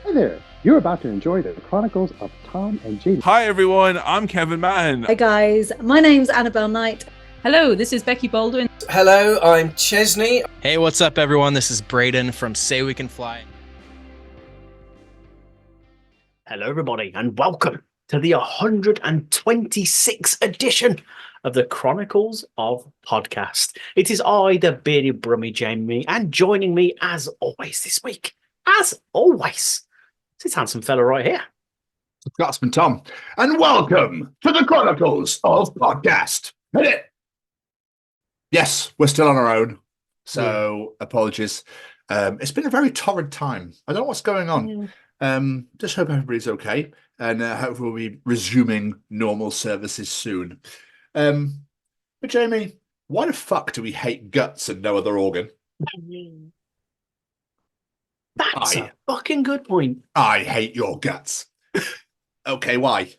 Hi there. You're about to enjoy the Chronicles of Tom and Jamie. Hi everyone, I'm Kevin Mann. Hi guys, my name's Annabelle Knight. Hello, this is Becky Baldwin. Hello, I'm Chesney. Hey, what's up everyone? This is Braden from Say We Can Fly. Hello everybody and welcome to the 126th edition of the Chronicles of Podcast. It is I, the bearded brummy Jamie, and joining me as always this week, as always, is this handsome fella right here. Scotsman Tom, and welcome to the Chronicles of Podcast. Hit it. Yes, we're still on our own, so apologies. It's been a very torrid time. I don't know what's going on. Just hope everybody's okay, and hopefully we'll be resuming normal services soon. But Jamie, why the fuck do we hate guts and no other organ? That's a fucking good point. I hate your guts. Okay, why?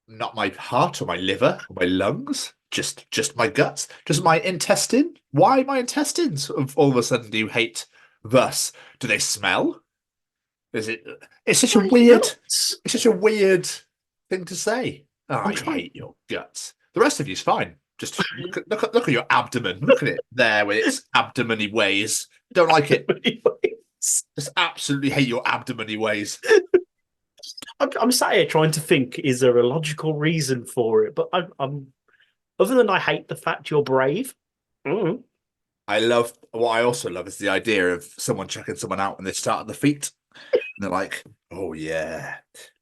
Not my heart or my liver or my lungs? Just my guts? Just my intestine? Why my intestines? All of a sudden do you hate thus? Do they smell? Is it? It's such a weird. It's such a weird thing to say. Oh, I hate your guts. The rest of you's fine. Just look at your abdomen. Look at it there with its abdomen-y ways. Don't like it. Just absolutely hate your abdomen-y ways. I'm sat here trying to think: is there a logical reason for it? But I'm other than I hate the fact you're brave. I love what I also love is the idea of someone checking someone out when they start at the feet. And they're like, oh, yeah.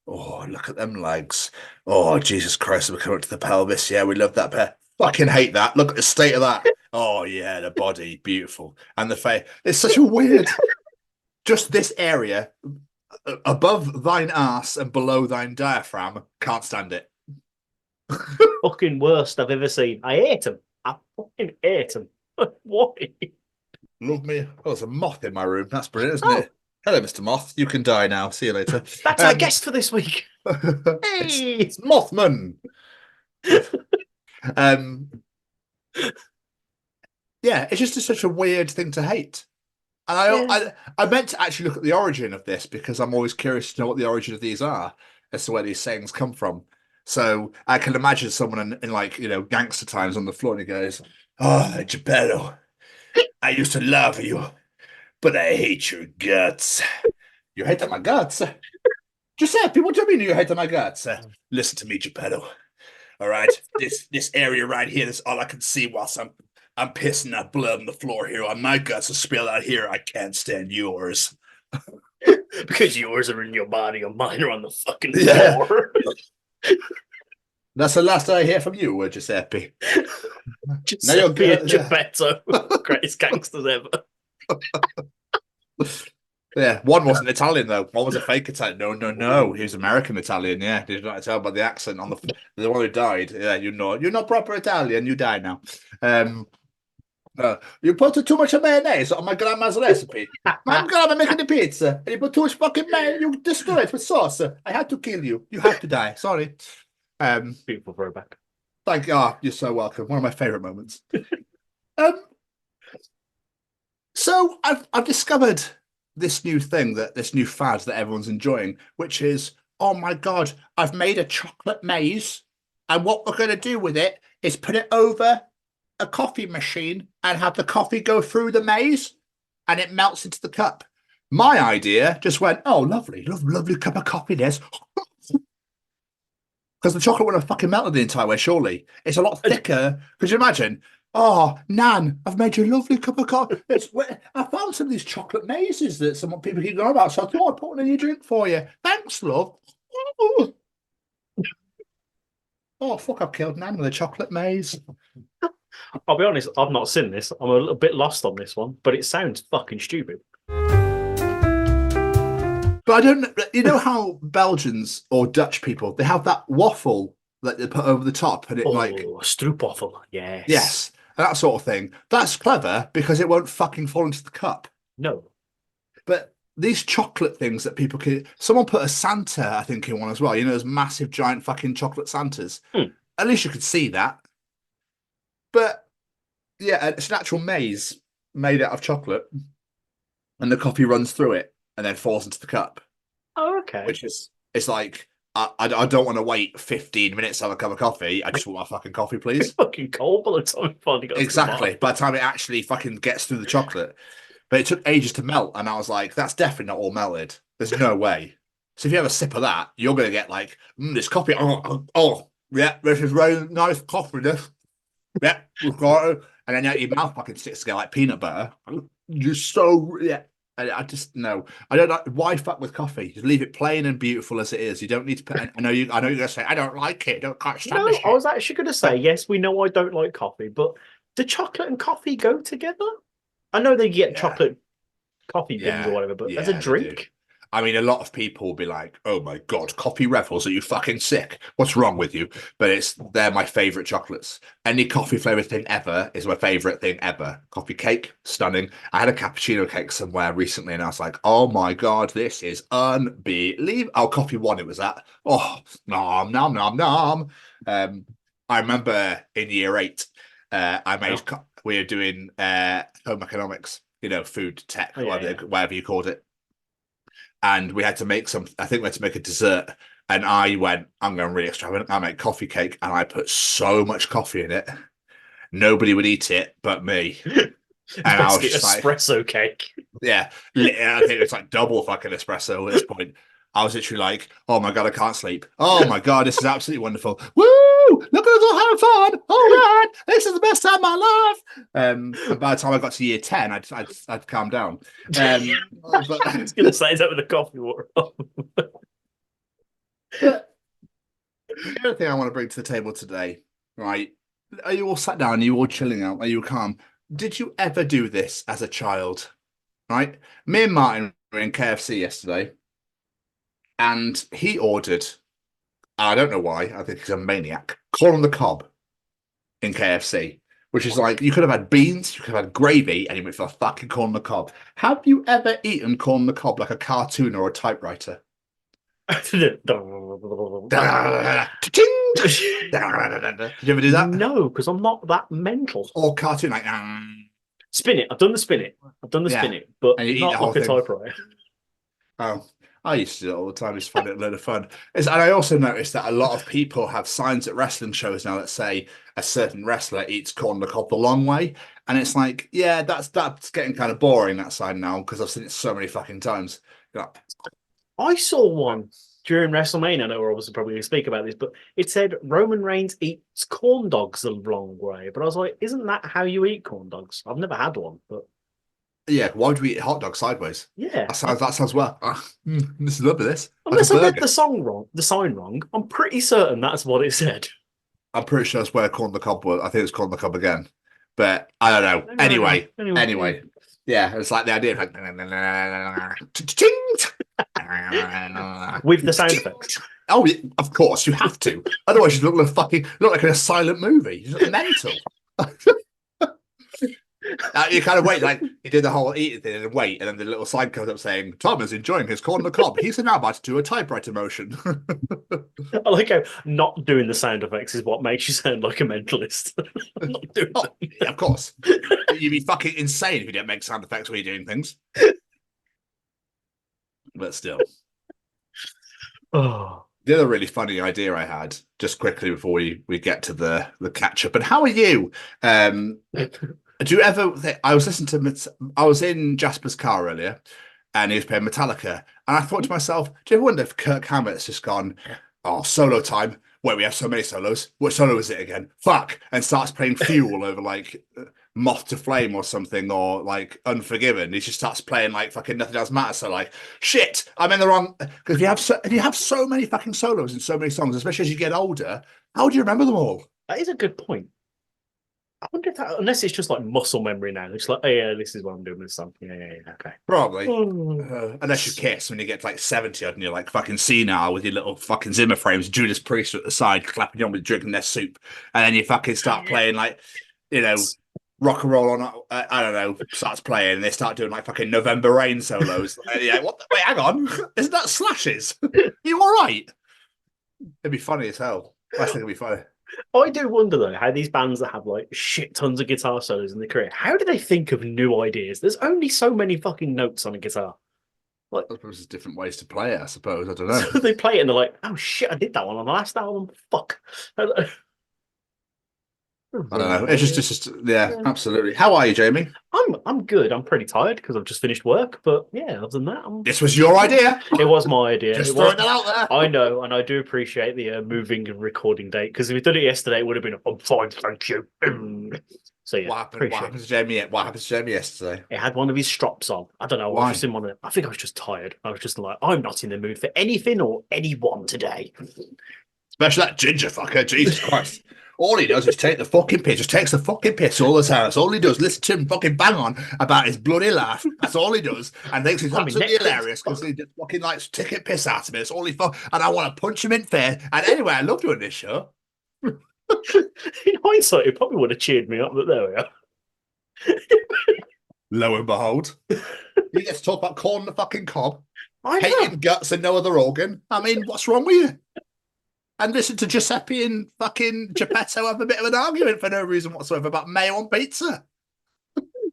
Oh, look at them legs. Oh, Jesus Christ, we're coming to the pelvis. Yeah, we love that pair. Fucking hate that. Look at the state of that. Oh, yeah, the body. Beautiful. And the face. It's such a weird... Just this area, above thine arse and below thine diaphragm, can't stand it. Fucking worst I've ever seen. I hate him. I fucking hate him. Why? Love me. Oh, there's a moth in my room. That's brilliant, isn't it? Hello, Mr. Moth. You can die now. See you later. That's our guest for this week. It's Mothman. Yeah, it's just such a weird thing to hate. And I meant to actually look at the origin of this because I'm always curious to know what the origin of these are as to where these sayings come from. So I can imagine someone in like, gangster times on the floor and he goes, oh, Geppetto, I used to love you, but I hate your guts. You hate my guts? Giuseppe, what do you mean you hate my guts? Listen to me, Geppetto. All right, this area right here, that's all I can see whilst I'm pissing that blood on the floor here. On my guts are spilled out here. I can't stand yours. Because yours are in your body and mine are on the fucking floor. That's the last I hear from you, Giuseppe. Giuseppe and Geppetto, greatest gangsters ever. Yeah, one wasn't Italian though. One was a fake Italian. No. He was American Italian. Yeah, did not tell by the accent on the one who died. Yeah, you're not proper Italian. You die now. You put too much mayonnaise on my grandma's recipe. My grandma making the pizza, and you put too much fucking mayonnaise. You destroy it with sauce. I had to kill you. You had to die. Sorry. Beautiful throwback. Thank you. Oh, you're so welcome. One of my favorite moments. So I've discovered this new fad that everyone's enjoying, which is, oh my God, I've made a chocolate maze, and what we're going to do with it is put it over a coffee machine and have the coffee go through the maze, and it melts into the cup. My idea just went, oh, lovely cup of coffee this. Because the chocolate would have fucking melted the entire way, surely. It's a lot thicker. Could you imagine? Oh, Nan, I've made you a lovely cup of coffee. I found some of these chocolate mazes that some people keep going about, so I thought I'd put one in your drink for you. Thanks, love. Oh, fuck, I've killed Nan with a chocolate maze. I'll be honest, I've not seen this. I'm a little bit lost on this one, but it sounds fucking stupid. But I don't know, you know how Belgians or Dutch people, they have that waffle that they put over the top and it stroopwafel, yes. Yes, that sort of thing. That's clever because it won't fucking fall into the cup. No. But these chocolate things that people can... Someone put a Santa, I think, in one as well. You know, those massive, giant fucking chocolate Santas. At least you could see that. But, yeah, it's an actual maze made out of chocolate. And the coffee runs through it and then falls into the cup. Oh, okay. Which is, it's like, I don't want to wait 15 minutes to have a cup of coffee. I just want my fucking coffee, It's please. fucking cold by the time it finally got to the Exactly. bar. By the time it actually fucking gets through the chocolate. But it took ages to melt, and I was like, that's definitely not all melted. There's no way. So if you have a sip of that, you're going to get like, this coffee. Oh, yeah, this is very nice coffee, this. Yeah, we've got it. And then your mouth fucking sticks together like peanut butter. You're so, yeah. I just, no. I don't know. Why fuck with coffee? Just leave it plain and beautiful as it is. You don't need to put, I know you're going to say, I don't like it. Can't stand No, this I was shit. actually going to say, yes, we know I don't like coffee, but do chocolate and coffee go together? I know they get Yeah. chocolate coffee beans or whatever, but as a they do. drink? I mean, a lot of people will be like, "Oh my god, coffee revels? Are you fucking sick? What's wrong with you?" But they're my favorite chocolates. Any coffee flavored thing ever is my favorite thing ever. Coffee cake, stunning. I had a cappuccino cake somewhere recently, and I was like, "Oh my god, this is unbelievable." Oh, Coffee One, it was at. Oh, nom nom nom nom. I remember in year 8, I made. We were doing home economics, food tech, whatever you called it. And we had to make I think we had to make a dessert. And I went, I'm going really extravagant. I make coffee cake, and I put so much coffee in it. Nobody would eat it but me. And I was just espresso cake. Yeah. I think it's like double fucking espresso at this point. I was literally like, oh my God, I can't sleep. Oh my God, this is absolutely wonderful. Woo! Look at us all having fun. Oh man, this is the best time of my life. And by the time I got to year 10, I'd calmed down. But I was going to say that with the coffee water. the other thing I want to bring to the table today, right? Are you all sat down? Are you all chilling out? Are you calm? Did you ever do this as a child? Right? Me and Martin were in KFC yesterday, and he ordered, I don't know why, I think he's a maniac, corn on the cob in KFC, which is like, you could have had beans, you could have had gravy, and you went for a fucking corn on the cob. Have you ever eaten corn on the cob like a cartoon or a typewriter? Did you ever do that? No, because I'm not that mental. Or cartoon, like... Spin it. I've done the spin it. But and you eat not the whole like a thing. typewriter. Oh, I used to do it all the time. Just find it a load of fun. And I also noticed that a lot of people have signs at wrestling shows now that say a certain wrestler eats corn on the cob the long way. And it's like, yeah, that's getting kind of boring, that sign now, because I've seen it so many fucking times. I saw one during WrestleMania. I know we're obviously probably going to speak about this, but it said Roman Reigns eats corn dogs the long way. But I was like, isn't that how you eat corn dogs? I've never had one, but yeah, why would we eat hot dogs sideways? Yeah, that sounds well. This is lovely. This unless I read the sign wrong, I'm pretty certain that's what it said. I'm pretty sure that's where corn on the cob was. I think it's corn on the cob again, but I don't know. Anyway. Yeah, it's like the idea of like with the sound effects. Oh, yeah, of course you have to. Otherwise, you look like a silent movie. You look mental. You kind of wait, like you did the whole eating thing and wait, and then the little sign comes up saying Tom is enjoying his corn on the cob. He's now about to do a typewriter motion. I like how not doing the sound effects is what makes you sound like a mentalist. Not doing yeah, of course. You'd be fucking insane if you didn't make sound effects when you're doing things. But still. Oh. The other really funny idea I had, just quickly before we get to the catch up, and how are you? Do you ever? I was in Jasper's car earlier, and he was playing Metallica, and I thought to myself, do you ever wonder if Kirk Hammett's just gone, oh, solo time? Wait, we have so many solos. What solo is it again? Fuck, and starts playing Fuel over like Moth to Flame or something, or like Unforgiven. He just starts playing like fucking Nothing Else Matters. So like, shit, I'm in the wrong. Because if you have so many fucking solos in so many songs, especially as you get older, how do you remember them all? That is a good point. I wonder if that, unless it's just like muscle memory now. It's like, oh yeah, this is what I'm doing with something. Yeah, okay. Probably. Unless you kiss when you get to like 70 odd and you're like fucking senile with your little fucking Zimmer frames, Judas Priest at the side, clapping you on with drinking their soup. And then you fucking start playing like, rock and roll on, I don't know, starts playing and they start doing like fucking November Rain solos. Yeah, wait, hang on. Isn't that Slashes? You all right? It'd be funny as hell. I think it'd be funny. I do wonder though how these bands that have like shit tons of guitar solos in their career, how do they think of new ideas? There's only so many fucking notes on a guitar. I suppose there's different ways to play it, I suppose. I don't know. So they play it and they're like, "Oh shit, I did that one on the last album. Fuck." I don't know. It's just yeah, absolutely. How are you, Jamie? I'm good. I'm pretty tired because I've just finished work. But yeah, other than that, This was your idea. It was my idea. Just throwing that out there. I know, and I do appreciate the moving and recording date because if we did it yesterday, it would have been I'm fine, thank you. So yeah, What happened to Jamie? What happened to Jamie yesterday? It had one of his strops on. I don't know. Why? I was just in one of them. I think I was just tired. I was just like, I'm not in the mood for anything or anyone today. Especially that ginger fucker. Jesus Christ. All he does is take the fucking piss. Just takes the fucking piss all the time. That's all he does. Listen to him fucking bang on about his bloody laugh. That's all he does. And thinks he's absolutely hilarious because he just fucking likes taking piss out of me. That's all he fuck. And I want to punch him in face. And anyway, I love doing this show. In hindsight, it probably would have cheered me up, but there we are. Lo and behold, he gets to talk about corn the fucking cob, I hating guts and no other organ. I mean, what's wrong with you? And listen to Giuseppe and fucking Geppetto have a bit of an argument for no reason whatsoever about mayo on pizza.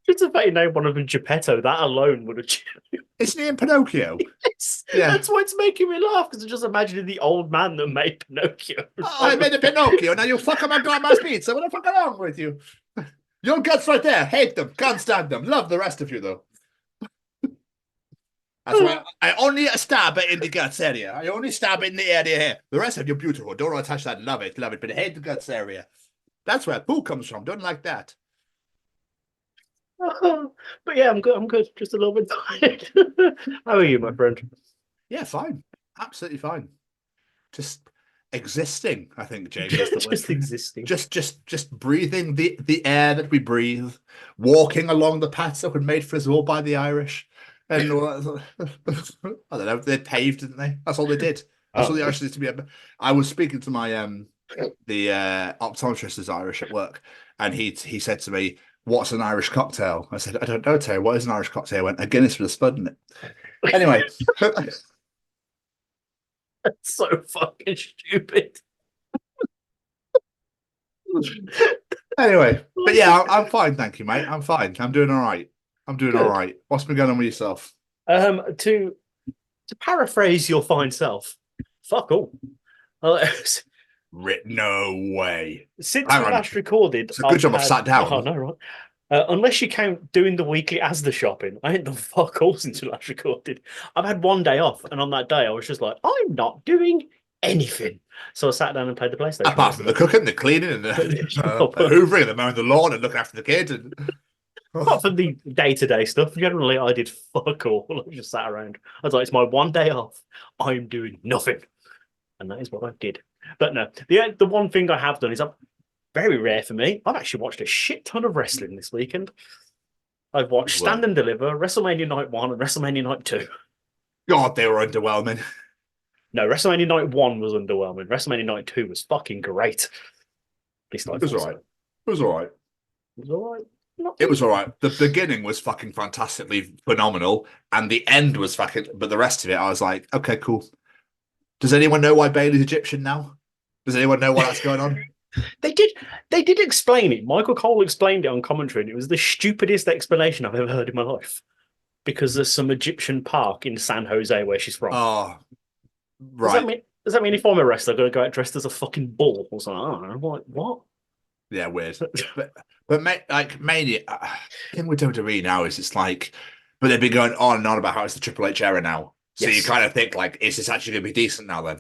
Just the fact you named one of them Geppetto, that alone would have cheered me. Isn't he in Pinocchio? Yes. Yeah. That's why it's making me laugh because I'm just imagining the old man that made Pinocchio. Oh, I made a Pinocchio. Now you fuck up my grandma's pizza. What the fuck is wrong with you? Your guts right there. Hate them. Can't stand them. Love the rest of you, though. That's why I only stab it in the guts area. I only stab it in the area here. The rest of you beautiful. Don't want to touch that. Love it. Love it. But I hate the guts area. That's where poo comes from. Don't like that. But yeah, I'm good. I'm good. Just a little bit tired. How are you, my friend? Yeah, fine. Absolutely fine. Just existing, I think, Jamie. Is the Just word. existing. Just breathing the air that we breathe, walking along the paths that were made for us all by the Irish. And I don't know, they paved, didn't they? That's all they did. That's all the Irish did to me. I was speaking to my the optometrist is Irish at work, and he said to me, "What's an Irish cocktail?" I said, "I don't know, Terry. What is an Irish cocktail?" I went, "A Guinness with a spud in it." Anyway. That's so fucking stupid. Anyway, but yeah, I'm fine, thank you, mate. I'm fine. I'm doing all right. All right. What's been going on with yourself? To paraphrase your fine self, fuck all. No way. Since Hang we on. last recorded, It's a good job I've sat down. Oh no, right. Unless you count doing the weekly as the shopping, I ain't done fuck all since we last recorded. I've had one day off, and on that day, I was just like, I'm not doing anything. So I sat down and played the PlayStation. Apart from the cooking, the cleaning, and the hoovering, the mowing the lawn, and looking after the kids. And... Apart from the day-to-day stuff, generally I did fuck all. I just sat around. I was like, it's my one day off. I'm doing nothing. And that is what I did. But no, the one thing I have done is very rare for me. I've actually watched a shit ton of wrestling this weekend. I've watched Stand and Deliver, WrestleMania Night 1 and WrestleMania Night 2. God, they were underwhelming. No, WrestleMania Night 1 was underwhelming. WrestleMania Night 2 was fucking great. At least It was all right. It was all right. It was all right. It was all right. The beginning was fucking fantastically phenomenal, and the end was fucking. But the rest of it, I was like, okay, cool. Does anyone know why Bailey's Egyptian now? Does anyone know why that's going on? They did explain it. Michael Cole explained it on commentary, and it was the stupidest explanation I've ever heard in my life. Because there's some Egyptian park in San Jose where she's from. Oh, right. Does that mean if I'm a wrestler, I'm going to go out dressed as a fucking bull or something? I don't know. Like, what? Yeah, weird. but like mainly, thing with WWE now is it's like, but they've been going on and on about how it's the Triple H era now. So Yes. you kind of think like, is this actually going to be decent now? Then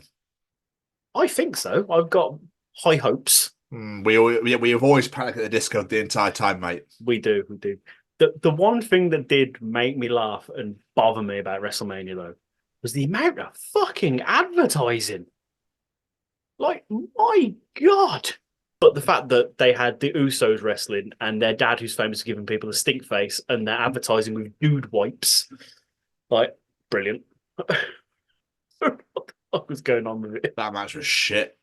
I think so. I've got high hopes. we have always panicked at the disco the entire time, mate. We do. The one thing that did make me laugh and bother me about WrestleMania though was the amount of fucking advertising. Like, my God. But the fact that they had the Usos wrestling and their dad, who's famous for giving people a stink face, and they're advertising with dude wipes, like, brilliant. What the fuck was going on with it? That match was shit.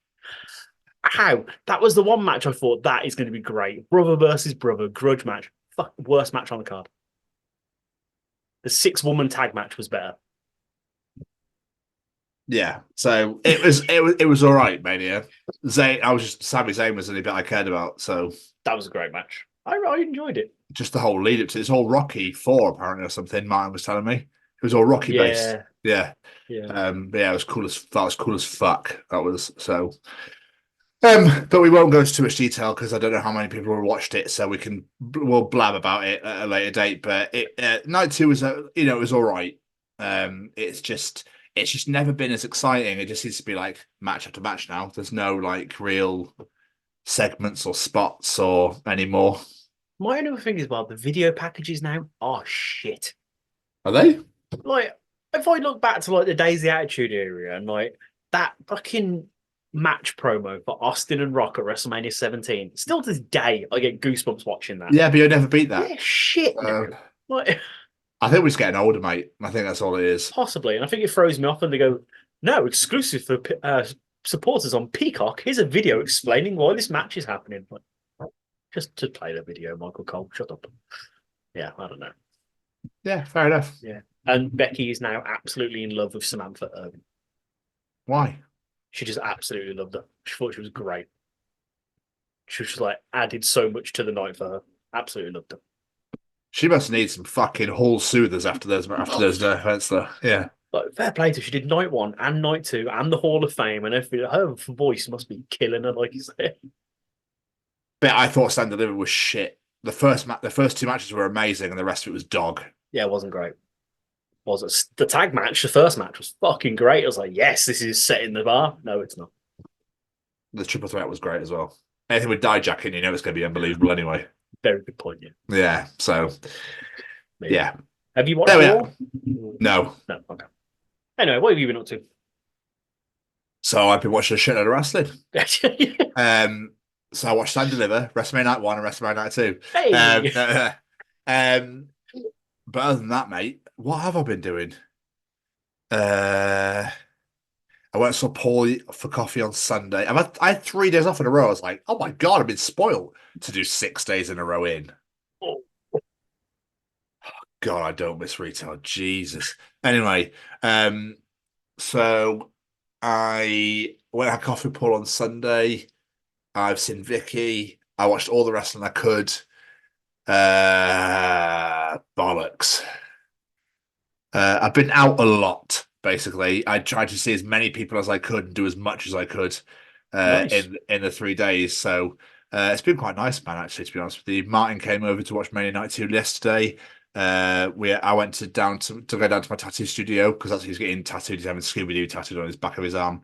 How? That was the one match I thought that is going to be great. Brother versus brother, grudge match. Fuck, worst match on the card. The 6-woman tag match was better. Yeah, so it was all right, Mania. Sami Zayn was the only bit I cared about. So That was a great match. I enjoyed it. just the whole lead up to this whole Rocky 4 apparently or something. Martin was telling me was all Rocky based. Yeah. But yeah, it was cool as that was cool as fuck. That was so. But we won't go into too much detail because I don't know how many people have watched it, so we'll blab about it at a later date. But night 2 was it was all right. It's just never been as exciting. It just seems to be like match after match now. There's no like real segments or spots or anymore. My only thing is, well, the video packages now are shit. Are they? Like, if I look back to like the days of the Attitude Era and like that fucking match promo for Austin and Rock at WrestleMania 17, still to this day, I get goosebumps watching that. Yeah, but you'll never beat that. Yeah, shit. Like, I think we're just getting older, mate. I think that's all it is. Possibly, and I think it throws me off when they go, "No, exclusive for supporters on Peacock. Here's a video explaining why this match is happening." Like, just to play the video, Michael Cole. Shut up. Yeah, I don't know. Yeah, fair enough. Yeah, and Becky is now absolutely in love with Samantha Irvin. Why? She just absolutely loved her. She thought she was great. She was just like added so much to the night for her. Absolutely loved her. She must need some fucking Hall soothers after those events, though. Yeah. Like, fair play to her. She did night 1 and night 2 and the Hall of Fame and everything. Her voice must be killing her, like you said. But I thought Stand Deliver was shit. The first 2 matches were amazing, and the rest of it was dog. Yeah, it wasn't great. Was it the tag match? The first match was fucking great. I was like, yes, this is setting the bar. No, it's not. The triple threat was great as well. Anything with Dijak in, you know it's going to be unbelievable anyway. Very good point. Yeah. Yeah. So. Maybe. Yeah. Have you watched it all? No. No. Okay. Anyway, what have you been up to? So I've been watching a shit load of wrestling. So I watched Stand Deliver, WrestleMania Night 1 and WrestleMania Night 2. Hey! But other than that, mate, what have I been doing? I went and saw Paul for coffee on Sunday. I had 3 days off in a row. I was like, oh my God, I've been spoiled to do 6 days in a row in. Oh. God, I don't miss retail. Jesus. Anyway, so I went and had coffee with Paul on Sunday. I've seen Vicky. I watched all the wrestling I could. Bollocks. I've been out a lot, basically. I tried to see as many people as I could and do as much as I could Nice. in the 3 days. So it's been quite nice, man, actually, to be honest with you. Martin came over to watch Mania Night 2 yesterday. I went to go down to my tattoo studio because that's he's getting tattooed. He's having Scooby-Doo tattooed on his back of his arm.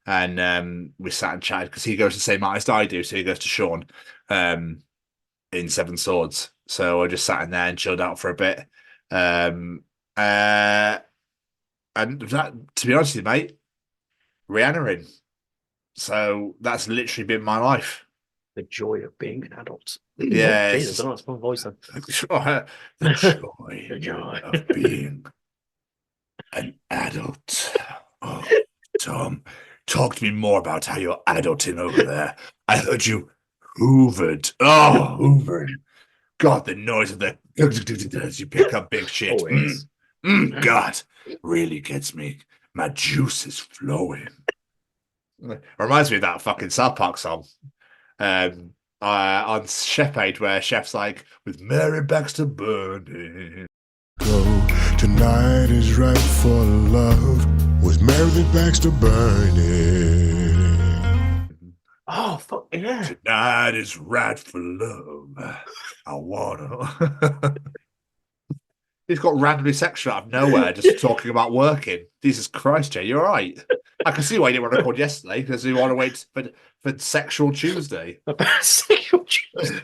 And we sat and chatted because he goes to the same artist I do, so he goes to Sean in Seven Swords. So I just sat in there and chilled out for a bit. And that, to be honest with you, mate, Rihanna in. So that's literally been my life. The joy of being an adult. Yeah, Oh, Jesus, I don't know, it's my voice then. The joy of being an adult. Oh, Tom, talk to me more about how you're adulting over there. I heard you hoovered. Oh, hoovering. God, the noise of the as you pick up big shit. Always. God, really gets me. My juice is flowing. Reminds me of that fucking South Park song. On Chef Aid, where Chef's like, with Mary Baxter burning. Go. Tonight is right for love with Mary Baxter burning. Oh, fuck yeah. Tonight is right for love. I wanna. He's got randomly sexual out of nowhere, just talking about working. Jesus Christ, Jay, you're all right. I can see why you didn't want to record yesterday because you want to wait for Sexual Tuesday. Sexual Tuesday.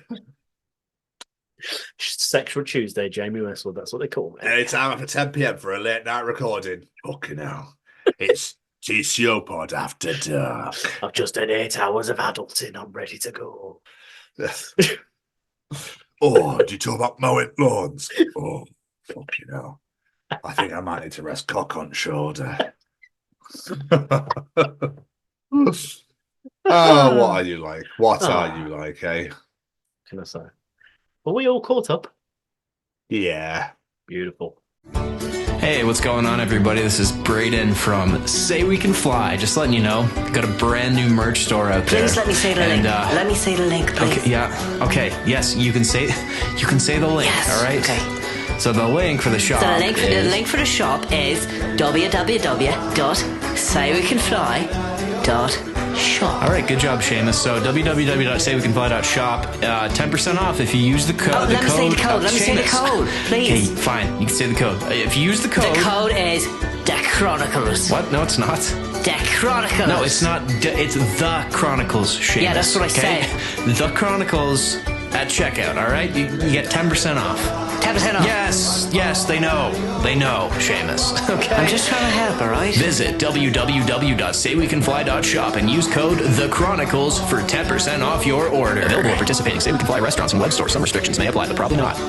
Sexual Tuesday, Jamie Westwood. That's what they call it. Anytime after 10 p.m. for a late night recording. Fucking hell. It's TCO Pod After Dark. I've just done 8 hours of adulting. I'm ready to go. Oh, do you talk about mowing lawns? Oh, fucking hell. I think I might need to rest cock on shoulder. Oh, what are you like? What are you like, eh? Can I say? Were we all caught up? Yeah. Beautiful. Hey, what's going on, everybody? This is Braden from Say We Can Fly. Just letting you know, got a brand new merch store out there. Please let me say the link. Let me say the link, please. Okay, yeah. Okay, yes, you can say the link. Yes, all right. Okay. So the link for the shop. So the link for the shop is www.saywecanfly.shop. All right, good job, Seamus. So www.saywecanfly.shop, 10% off if you use the code. Let me say the code. Let me say the code, please. Okay, fine. You can say the code. If you use the code. The code is The Chronicles. What? No, it's not. The Chronicles. No, it's not. It's The Chronicles, Seamus. Yeah, that's what I said. The Chronicles at checkout, all right? You get 10% off. 10% off? Yes, they know. They know, Seamus. Okay? I'm just trying to help, all right? Visit www.saywecanfly.shop and use code The Chronicles for 10% off your order. Available at participating Say We Can Fly restaurants and web stores. Some restrictions may apply, but probably not.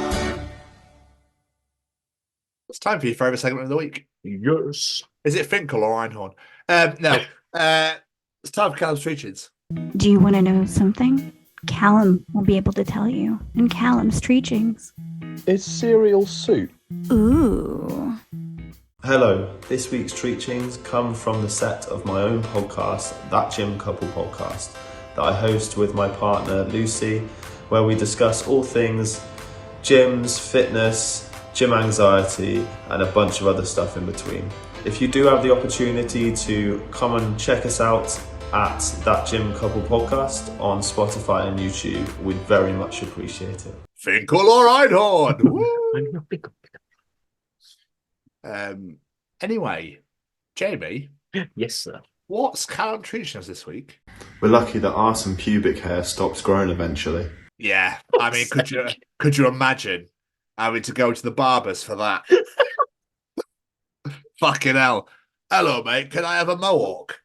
It's time for your favourite segment of the week. Yes. Is it Finkel or Einhorn? No. It's time for Callum's Treachings. Do you want to know something? Callum will be able to tell you in Callum's Treachings. Is cereal soup? Ooh. Hello, this week's Treachings come from the set of my own podcast, That Gym Couple Podcast, that I host with my partner Lucy, where we discuss all things gyms, fitness, gym anxiety, and a bunch of other stuff in between. If you do have the opportunity to come and check us out at That Gym Couple Podcast on Spotify and YouTube, we'd very much appreciate it. Finkel or Einhorn? Anyway, Jamie. Yes, sir. What's Callum treating us this week? We're lucky that arse and pubic hair stops growing eventually. Yeah, I mean, could you imagine having to go to the barbers for that? Fucking hell. Hello, mate, can I have a mohawk?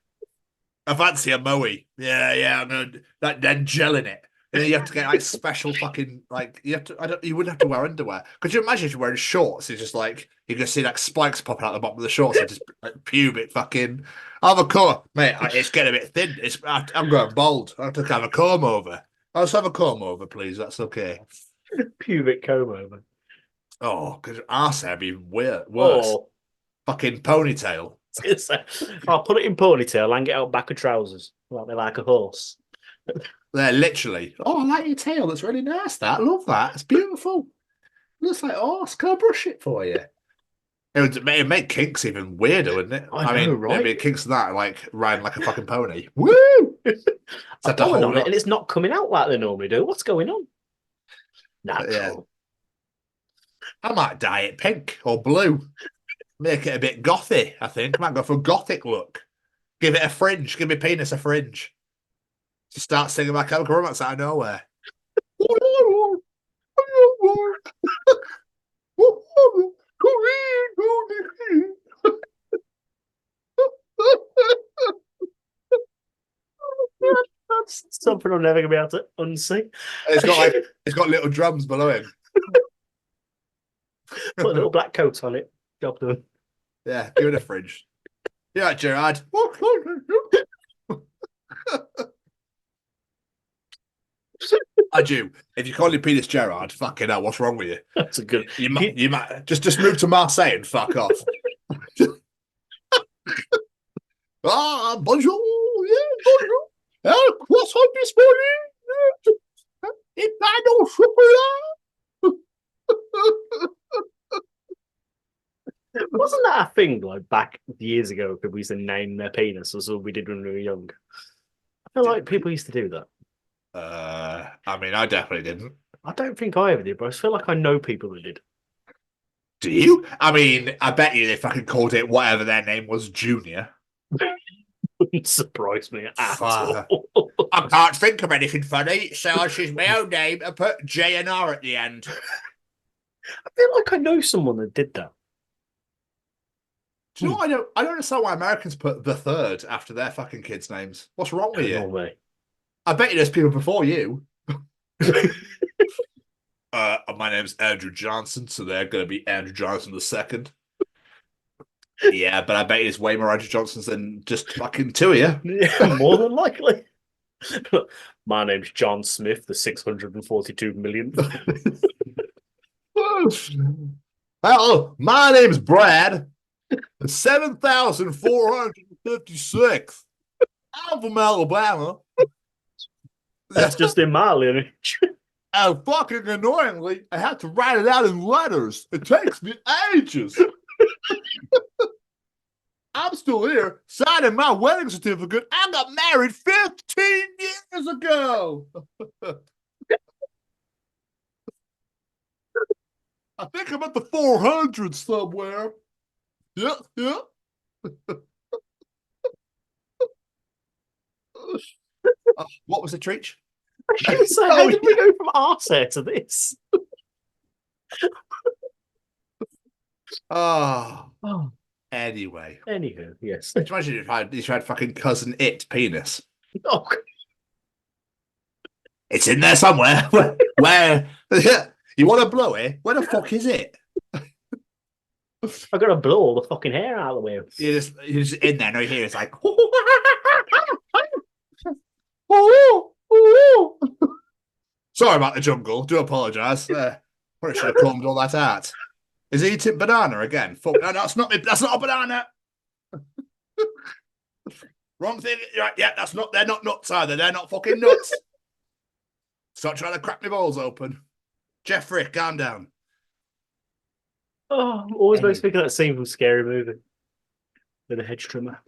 I fancy a mowie. Yeah, I'm gonna then gel in it. And then you have to get like special fucking you wouldn't have to wear underwear. Could you imagine if you're wearing shorts? It's just like you can see like spikes popping out the bottom of the shorts and just like pubic fucking. I have a comb, mate. It's getting a bit thin. I'm going bald. I have to have a comb over. I'll just have a comb over, please. That's okay. Pubic comb over. Oh, because arse hair be weird. Worse. Oh. Fucking ponytail. I'll put it in ponytail and get out back of trousers like a horse. They're literally. Oh, I like your tail. That's really nice. That I love that. It's beautiful. It looks like horse. Can I brush it for you? It would make kinks even weirder, wouldn't it? I know, right? It'd be kinks of that, like riding like a fucking pony. Woo! I've gone on it and it's not coming out like they normally do. What's going on? Yeah. I might dye it pink or blue. Make it a bit gothy, I think. I might go for a gothic look. Give it a fringe. Give my penis a fringe. Just start singing My Chemical Romance out of nowhere. That's something I'm never gonna be able to unsee. It's got little drums below him. Put a little black coat on it. Job done. Yeah, give it a fringe. Yeah, Gerard. I do. If you call your penis Gerard, fucking hell, what's wrong with you? That's a good. You might just move to Marseille and fuck off. Bonjour, yeah, bonjour. Croissant disponible. Et pas au chocolat. Wasn't that a thing like back years ago? People used to name their penis, or so we did when we were young. I feel like people used to do that. I mean, I definitely didn't. I don't think I ever did, but I feel like I know people that did. Do you? I mean, I bet you they fucking called it whatever their name was, Junior. Wouldn't surprise me at all. I can't think of anything funny, so I choose my own name and put J and R at the end. I feel like I know someone that did that. Do you know what? I don't understand why Americans put the third after their fucking kids' names. What's wrong with you? Way. I bet you there's people before you. My name's Andrew Johnson, so they're going to be Andrew Johnson the second. Yeah, but I bet there's way more Andrew Johnsons than just fucking two of you. Yeah, more than likely. My name's John Smith, the 642 millionth. Hello, my name's Brad, the 7,456. I'm from Alabama. That's just in my lineage. And fucking annoyingly, I have to write it out in letters. It takes me ages. I'm still here signing my wedding certificate. I got married 15 years ago. I think I'm at the 400 somewhere. Yeah. What was the treat? So how did we go from arse hair to this? Oh. Oh. Anyway. Anywho, yes. Imagine if you had fucking cousin it penis. Oh. It's in there somewhere. Where? You want to blow it? Where the fuck is it? I've got to blow all the fucking hair out of the way. You're just in there, no here. It's like. Sorry about the jungle. Do apologise. Probably should have combed all that out. Is he eating banana again? Fuck, no, that's not a banana. Wrong thing. Right, yeah, that's not. They're not nuts either. They're not fucking nuts. Stop trying to crack my balls open. Jeffrey, calm down. Oh, always makes me think of that scene from Scary Movie with a hedge trimmer.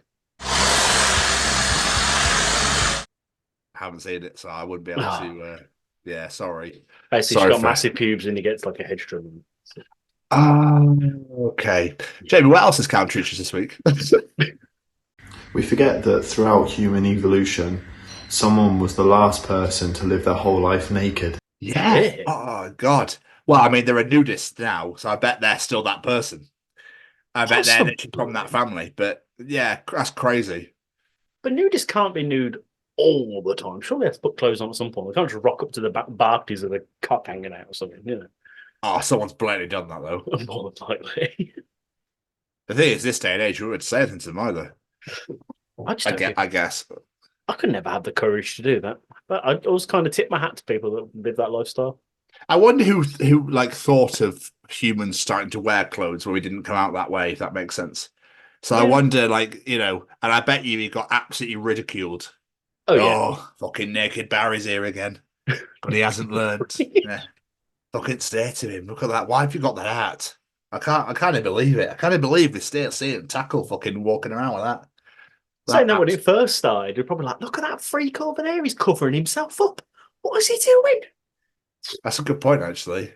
I haven't seen it, so I wouldn't be able to. Yeah, sorry. Basically, she's got massive pubes and he gets like a hedge trimmer. Okay. Jamie, what else is counterintuitive this week? We forget that throughout human evolution, someone was the last person to live their whole life naked. Yeah. Oh, God. Well, I mean, they're a nudist now, so I bet they're still that person. I bet they're from that family. But yeah, that's crazy. But nudists can't be nude all the time. Surely they have to put clothes on at some point. They can't just rock up to the parties with a cock hanging out or something, you know. Oh, someone's blatantly done that, though. More than likely. The thing is, this day and age, you wouldn't say anything to them either. I guess. I could never have the courage to do that. But I always kind of tip my hat to people that live that lifestyle. I wonder who like thought of humans starting to wear clothes when we didn't come out that way, if that makes sense. So yeah. I wonder, like, you know, and I bet he got absolutely ridiculed. Oh, fucking naked Barry's here again. But he hasn't learned. Yeah. Fucking stay to him. Look at that. Why have you got that hat? I can't even believe it. I can't even believe they still see him tackle fucking walking around with that. Saying that when it first started, we're probably like, look at that freak over there. He's covering himself up. What is he doing? That's a good point, actually.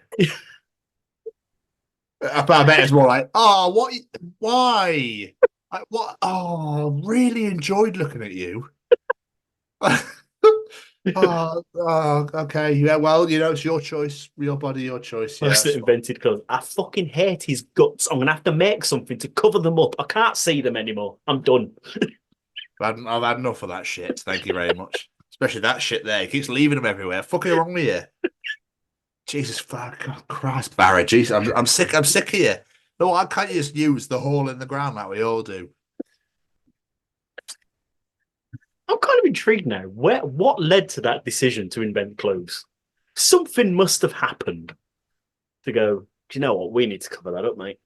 I bet it's more like, oh, what? Why? What? Oh, really enjoyed looking at you. Okay. Yeah, well, you know, it's your choice, your body, your choice. Yeah, that invented clothes. I fucking hate his guts. I'm gonna have to make something to cover them up. I can't see them anymore. I'm done. I've had enough of that shit. Thank you very much. Especially that shit there. He keeps leaving them everywhere. Fucking wrong with you. Jesus fuck Christ, Barry. Jesus, I'm sick. I'm sick of you. No, I can't just use the hole in the ground like we all do. I'm kind of intrigued now. What led to that decision to invent clothes? Something must have happened to go, do you know what? We need to cover that up, mate.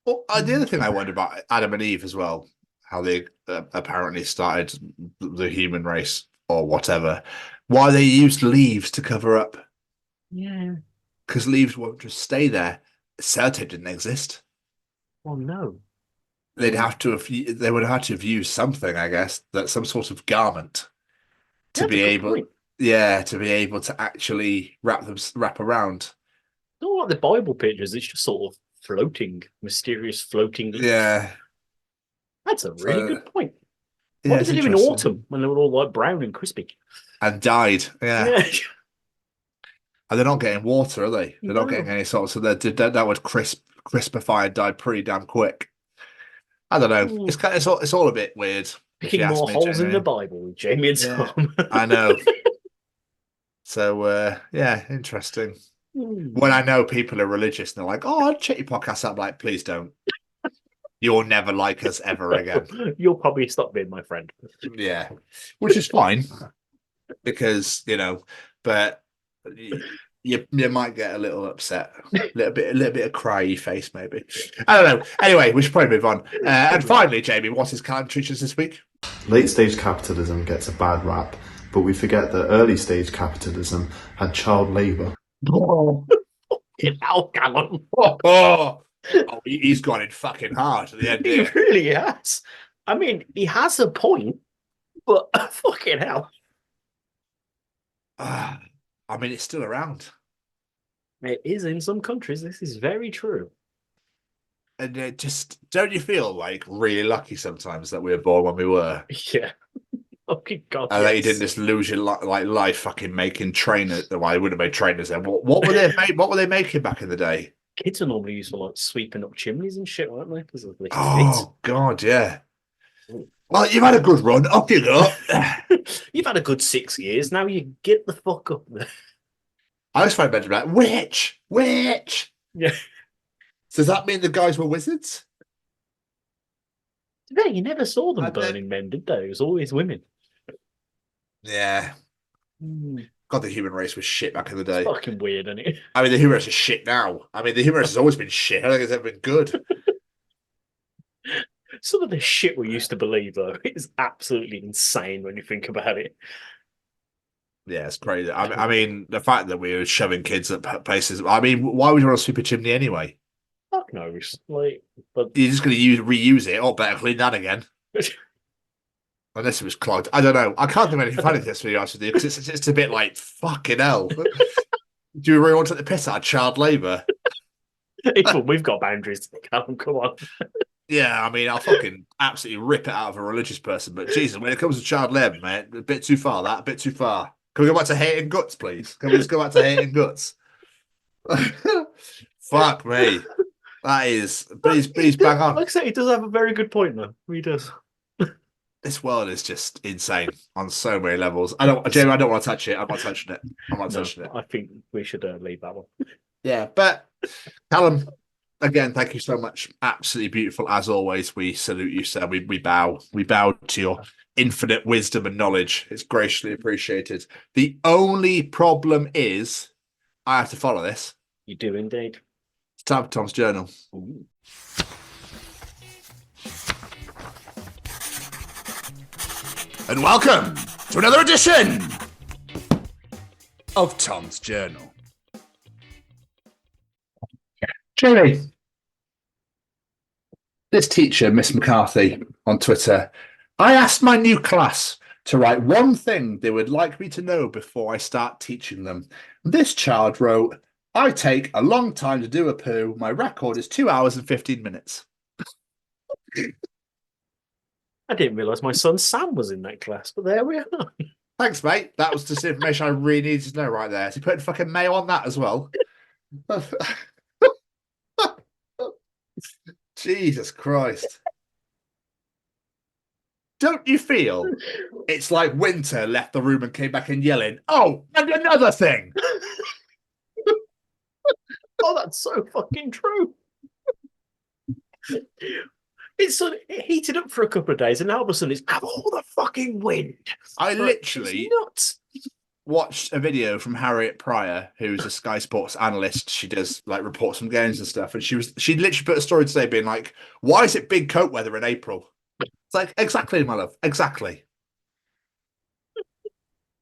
Well, the other thing I wonder about Adam and Eve as well, how they apparently started the human race or whatever, why they used leaves to cover up. Yeah. Because leaves won't just stay there. Sellotape didn't exist. Well, no. They would have to have used something, I guess, that some sort of garment to be able, to be able to actually wrap around. Not like the Bible pictures; it's just sort of floating, mysterious floating. Yeah, that's a really good point. What did they do in autumn when they were all like brown and crispy? And died. Yeah. And they're not getting water, are they? They're not getting any sort of. So that would crispify and die pretty damn quick. I don't know. It's all a bit weird. Picking more holes in the Bible with Jamie and Tom. I know. So interesting. When I know people are religious and they're like, "Oh, I'll check your podcast out," I'm like, please don't. You'll never like us ever again. You'll probably stop being my friend. Yeah, which is fine because but. You might get a little upset, a little bit of cryy face, maybe. I don't know. Anyway, we should probably move on. And finally, Jamie, what is counterintuitive this week? Late stage capitalism gets a bad rap, but we forget that early stage capitalism had child labour. Oh, Callum. He's gone in fucking hard at the end He here. really has. I mean, he has a point, but fucking hell. I mean, it's still around. It is in some countries. This is very true. And just, don't you feel like really lucky sometimes that we were born when we were? Yeah. Okay, God. And that you didn't just lose your life fucking making trainers. Well, I wouldn't have made trainers then. What were they what were they making back in the day? Kids are normally used for like sweeping up chimneys and shit, weren't they? Because of the Oh God, yeah. Well, you've had a good run. Up you go. You've had a good 6 years. Now you get the fuck up there. I always find better like witch. Yeah. So does that mean the guys were wizards? Yeah, you never saw them burning men, did they? It was always women. Yeah. God, the human race was shit back in the day. It's fucking weird, isn't it? I mean, the human race is shit now. I mean, the human race has always been shit. I don't think it's ever been good. Some of the shit we used to believe, though, is absolutely insane when you think about it. Yeah, it's crazy. I mean, the fact that we were shoving kids at places. I mean, why would you want to sweep a chimney anyway? Fuck knows. Like, but you're just going to reuse it, or better clean that again. Unless it was clogged. I don't know. I can't think of anything funny to this, to be honest with you, because it's a bit like, fucking hell. Do you really want to take the piss out of child labour? Even we've got boundaries, Callum, come on. Yeah, I mean, I'll fucking absolutely rip it out of a religious person, but Jesus, when it comes to child labour, mate, a bit too far, a bit too far. Can we go back to hating guts, please? Can we just go back to hating guts? Fuck me. That is, please bang on. Like I say, he does have a very good point, though. He does. This world is just insane on so many levels. Jamie, I don't want to touch it. I'm not touching it. Touching it. I think we should leave that one. Yeah, but Callum, again, thank you so much. Absolutely beautiful as always. We salute you, sir. We bow to your infinite wisdom and knowledge. It's graciously appreciated. The only problem is I have to follow this. You do indeed. It's time for Tom's Journal. Ooh. And welcome to another edition of Tom's Journal. Jamie, this teacher, Miss McCarthy, on Twitter, I asked my new class to write one thing they would like me to know before I start teaching them. This child wrote, I take a long time to do a poo. My record is 2 hours and 15 minutes. I didn't realise my son Sam was in that class, but there we are. Thanks, mate. That was just information I really needed to know right there. So you put fucking mayo on that as well. Jesus Christ. Don't you feel it's like Winter left the room and came back in yelling, oh, and another thing. Oh, that's so fucking true. It heated up for a couple of days, and now all of a sudden it's have all the fucking wind. I literally nuts. Watched a video from Harriet Pryor, who's a Sky Sports analyst. She does like reports from games and stuff, and she literally put a story today being like, "Why is it big coat weather in April?" It's like, exactly, my love, exactly.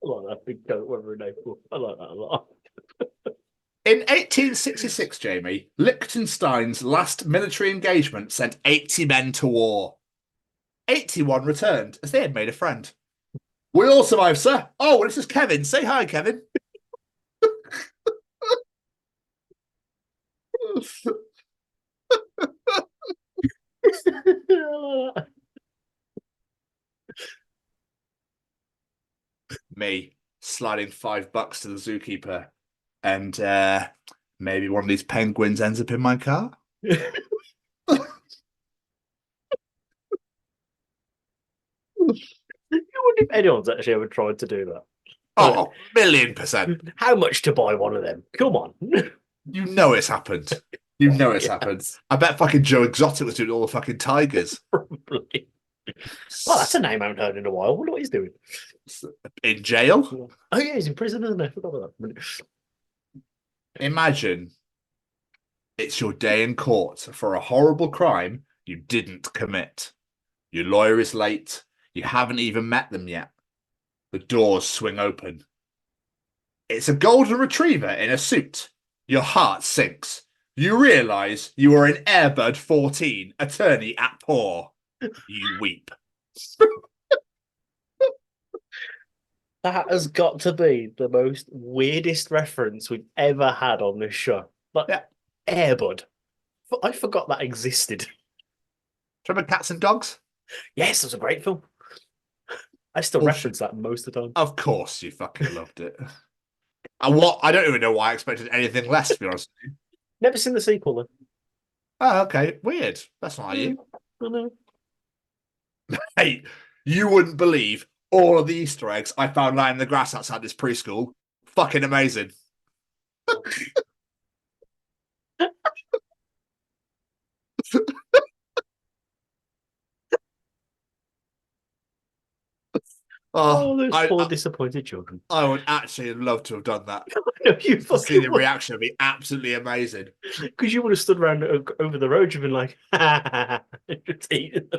I like that big coat weather in April. I like that a lot. In 1866, Jamie, Liechtenstein's last military engagement sent 80 men to war. 81 returned, as they had made a friend. We all survived, sir. Oh, well, this is Kevin. Say hi, Kevin. Me sliding $5 to the zookeeper, and maybe one of these penguins ends up in my car. You wonder if anyone's actually ever tried to do that. Oh, 1,000,000%. How much to buy one of them? Come on. You know it's happened. You know it's happened. I bet fucking Joe Exotic was doing all the fucking tigers. Probably. Well, that's a name I haven't heard in a while. I wonder what he's doing. In jail? Oh, yeah, he's in prison, isn't he? I forgot about that. Imagine it's your day in court for a horrible crime you didn't commit. Your lawyer is late. You haven't even met them yet. The doors swing open. It's a golden retriever in a suit. Your heart sinks. You realise you are an Airbud 14, attorney at Paw. You weep. That has got to be the most weirdest reference we've ever had on this show. Like, Airbud. I forgot that existed. Remember Cats and Dogs? Yes, it was a great film. I still reference that most of the time. Of course, you fucking loved it. And I don't even know why I expected anything less, to be honest with you. Never seen the sequel, though. Oh, okay. Weird. That's not you. I know. Hey, you wouldn't believe all of the Easter eggs I found lying in the grass outside this preschool. Fucking amazing. Oh, those poor disappointed children. I would actually love to have done that. No, you to see the reaction would be absolutely amazing. Because you would have stood around over the road, you've been like,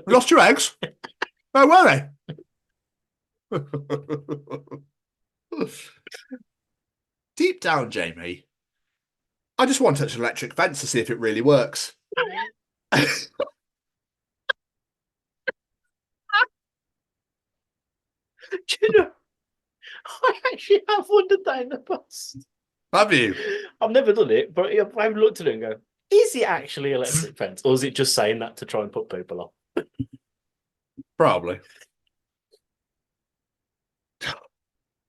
lost your eggs? Where were they? Deep down, Jamie, I just want to touch an electric fence to see if it really works. Do you know, I actually have wondered that in the past. Have you? I've never done it, but I've looked at it and go, is it actually electric fence? Or is it just saying that to try and put people off? Probably.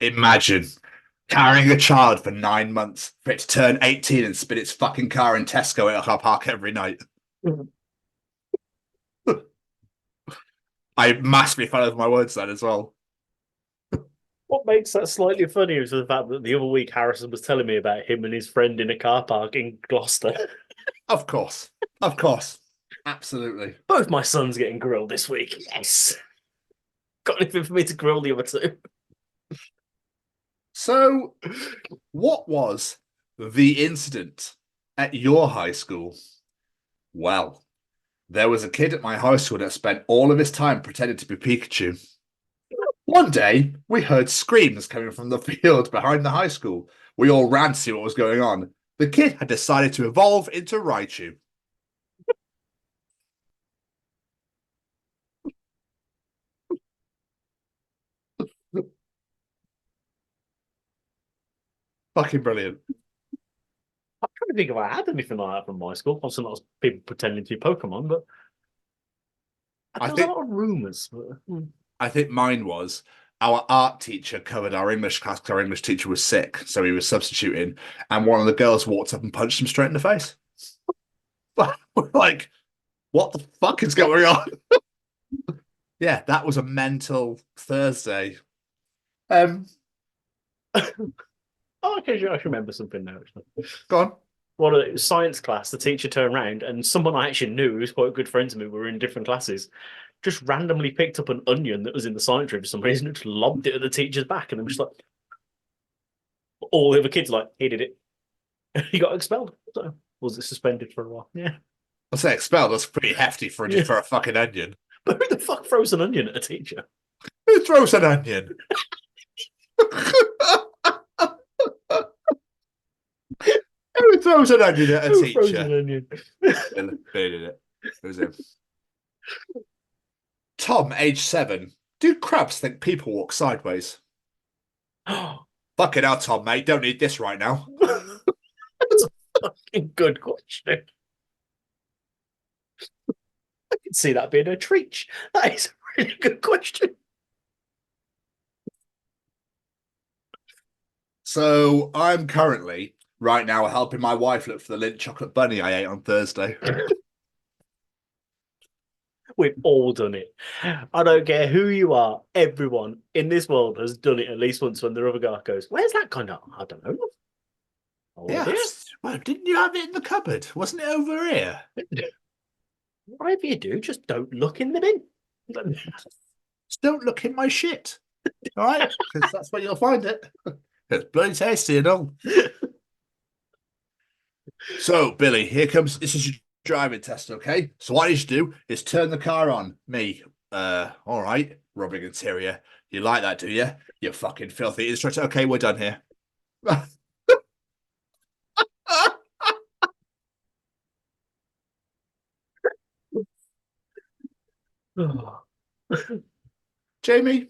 Imagine carrying a child for 9 months for it to turn 18 and spin its fucking car in Tesco at a car park every night. I massively fell over my words then as well. What makes that slightly funnier is the fact that the other week Harrison was telling me about him and his friend in a car park in Gloucester. Of course. Of course. Absolutely. Both my sons getting grilled this week. Yes. Got anything for me to grill the other two? So, what was the incident at your high school? Well, there was a kid at my high school that spent all of his time pretending to be Pikachu. One day, we heard screams coming from the field behind the high school. We all ran to see what was going on. The kid had decided to evolve into Raichu. Fucking brilliant. I'm trying to think if I had anything like that from my school. Also, not people pretending to be Pokemon, but I think a lot of rumours. But... I think mine was our art teacher covered our English class because our English teacher was sick, so he was substituting, and one of the girls walked up and punched him straight in the face. We're like, what the fuck is going on? Yeah, that was a mental Thursday. Oh, okay, I can remember something now. Actually. Go on. One of the science class, the teacher turned around and someone I actually knew, who was quite good friends with me, we were in different classes, just randomly picked up an onion that was in the science room for some reason and just lobbed it at the teacher's back. And then just like, all the other kids like, he did it. He got expelled. So was it suspended for a while? Yeah. I'll say expelled. That's pretty hefty for a fucking onion. But who the fuck throws an onion at a teacher? Who throws an onion? Who throws an onion at a teacher? Throws an onion? Billy did it. It was him. Tom, age 7. Do crabs think people walk sideways? Fuck it out, Tom, mate. Don't need this right now. That's a fucking good question. I can see that being a treat. That is a really good question. So I'm currently, right now, helping my wife look for the Lindt chocolate bunny I ate on Thursday. We've all done it. I don't care who you are. Everyone in this world has done it at least once when the other guy goes, where's that gone? I don't know. Yes. Well, didn't you have it in the cupboard? Wasn't it over here? Whatever you do, just don't look in the bin. Just don't look in my shit. All right? Because that's where you'll find it. It's bloody tasty and all. So, Billy, here comes. This is your driving test, okay? So what I need you to do is turn the car on. Me, all right, rubbing interior. You like that, do you? You fucking filthy instructor. Okay, we're done here. Jamie,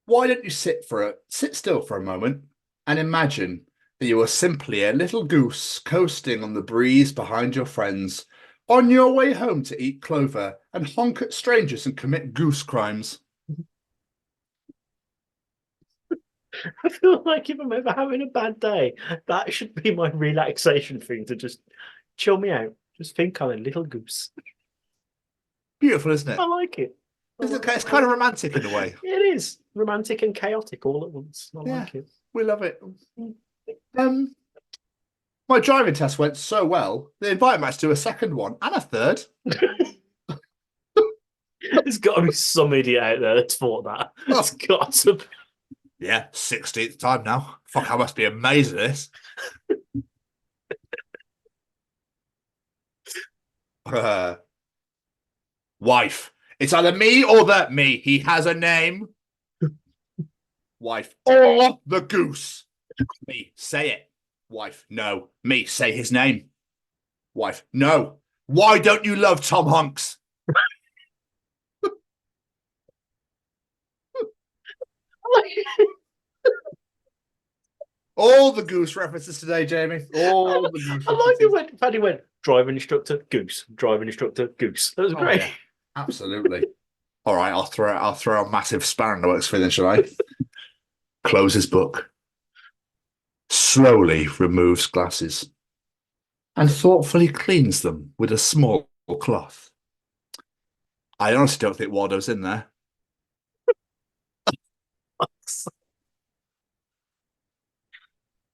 why don't you sit still for a moment and imagine that you are simply a little goose coasting on the breeze behind your friends, on your way home to eat clover and honk at strangers and commit goose crimes. I feel like if I'm ever having a bad day, that should be my relaxation thing to just chill me out. Just think I'm a little goose. Beautiful, isn't it? I like it. It's kind of romantic in a way. It is romantic and chaotic all at once. I like it. We love it. My driving test went so well, they invited me to do a second one and a third. There's got to be some idiot out there that's thought that. It's got to be. Yeah, 16th time now. Fuck, I must be amazed at this. Wife. It's either me or the me. He has a name. Wife. Or the goose. Me. Say it. Wife. No. Me. Say his name. Wife. No. Why don't you love Tom Hanks? All the goose references today, Jamie. All the goose references. I like it when Paddy went, driving instructor, goose. Driving instructor, goose. That was great. Yeah. Absolutely. All right, I'll throw a massive spanner in the works for you then, shall I? Close his book. Slowly removes glasses and thoughtfully cleans them with a small cloth. I honestly don't think Waldo's in there.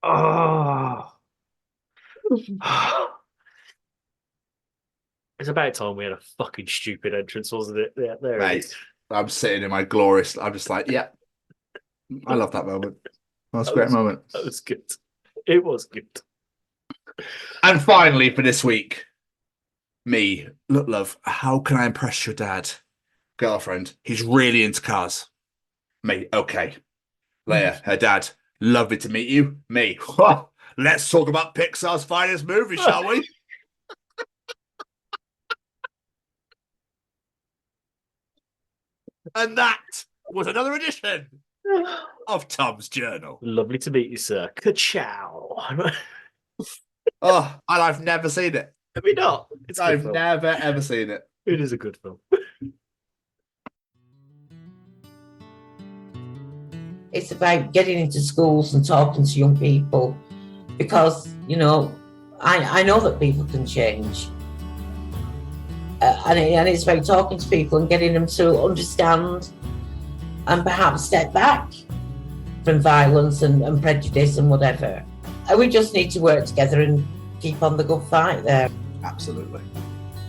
Oh. It's about time we had a fucking stupid entrance, wasn't it? Yeah, there it is. I'm sitting in my glorious. I'm just like, yeah. I love that moment. That was a great moment. That was good. It was good. And finally, for this week, me. Look, love, how can I impress your dad? Girlfriend, he's really into cars. Me, okay. Leia, her dad, lovely to meet you. Me, let's talk about Pixar's finest movie, shall we? And that was another edition of Tom's Journal. Lovely to meet you, sir. Ka-chow. Oh, and I've never seen it. Have you not? I've never, ever seen it. It is a good film. It's about getting into schools and talking to young people because, you know, I know that people can change. And it's about talking to people and getting them to understand and perhaps step back from violence and prejudice and whatever. And we just need to work together and keep on the good fight there. Absolutely.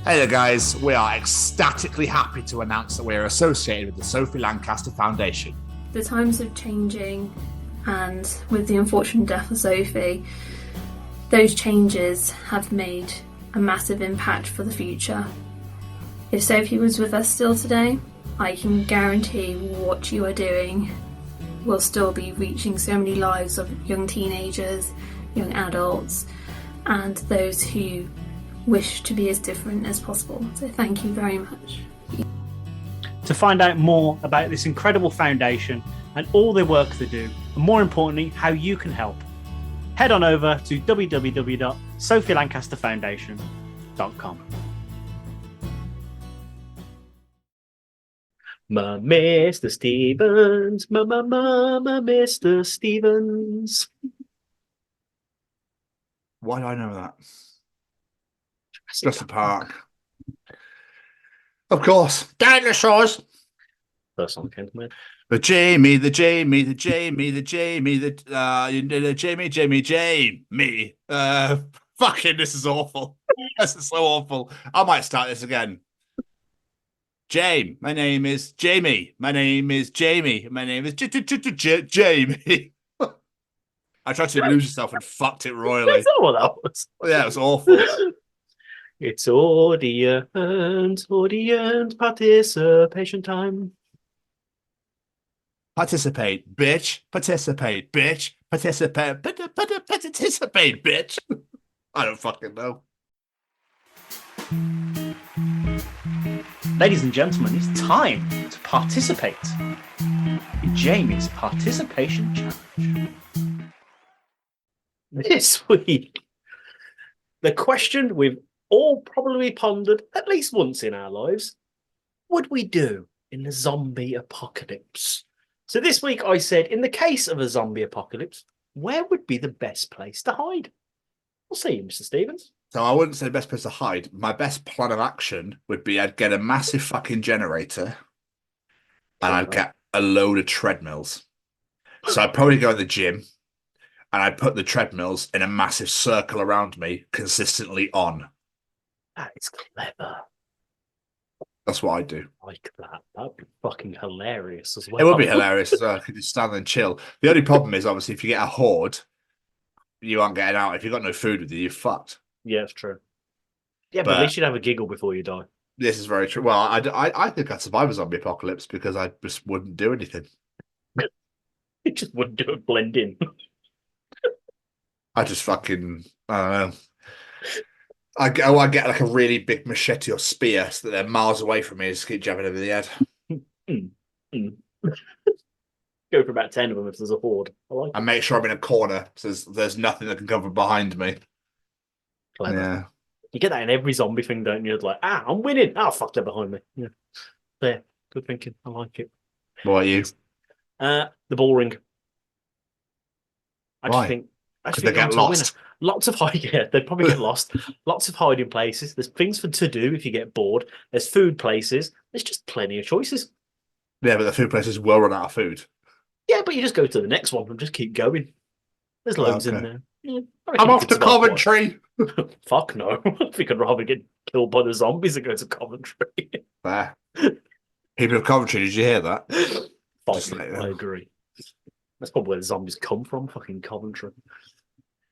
Hey there, guys. We are ecstatically happy to announce that we are associated with the Sophie Lancaster Foundation. The times are changing, and with the unfortunate death of Sophie, those changes have made a massive impact for the future. If Sophie was with us still today, I can guarantee what you are doing will still be reaching so many lives of young teenagers, young adults, and those who wish to be as different as possible. So thank you very much. To find out more about this incredible foundation and all the work they do, and more importantly, how you can help, head on over to www.sophielancasterfoundation.com. Mr. Stevens, Mr. Stevens. Why do I know that? Jurassic Park. Of course. Dinosaurs. First song came to mind. The Jamie. Fucking, this is awful. This is so awful. I might start this again. Jamie. My name is Jamie. My name is Jamie. My name is Jamie. I tried to lose yourself and fucked it royally. That's not what that was. Yeah, it was awful. It's audience participation time. Participate, bitch. Participate, bitch. Participate, participate, bitch. I don't fucking know. Ladies and gentlemen, it's time to participate in Jamie's participation challenge. This week, the question we've all probably pondered at least once in our lives: what would we do in the zombie apocalypse? So this week I said, in the case of a zombie apocalypse, where would be the best place to hide? We'll see you, Mr. Stevens. So I wouldn't say the best place to hide. My best plan of action would be I'd get a massive fucking generator and I'd get a load of treadmills. So I'd probably go to the gym and I'd put the treadmills in a massive circle around me, consistently on. That is clever. That's what I'd do. Like that. That'd be fucking hilarious as well. It would be hilarious as well. I could just stand and chill. The only problem is, obviously, if you get a horde, you aren't getting out. If you've got no food with you, you're fucked. Yeah, it's true. Yeah, but at least you'd have a giggle before you die. This is very true. Well, I think I'd survive a zombie apocalypse because I just wouldn't do anything. It just wouldn't do it, blend in. I just fucking, I don't know. I get like a really big machete or spear so that they're miles away from me and just keep jabbing over the head. Go for about 10 of them if there's a horde. I make sure I'm in a corner so there's nothing that can cover behind me. Clever. Yeah. You get that in every zombie thing, don't you? It's like, I'm winning. Fuck, they're behind me. Yeah. There. Good thinking. I like it. What are you? The ball ring. Why? Because they get lost. Lots of hiding. Yeah, they'd probably get lost. Lots of hiding places. There's things to do if you get bored. There's food places. There's just plenty of choices. Yeah, but the food places will run out of food. Yeah, but you just go to the next one and just keep going. There's loads in there. Yeah, I'm off to Coventry. Fuck no. If you could rather get killed by the zombies than go to Coventry. There. People of Coventry, did you hear that? I agree. That's probably where the zombies come from, fucking Coventry.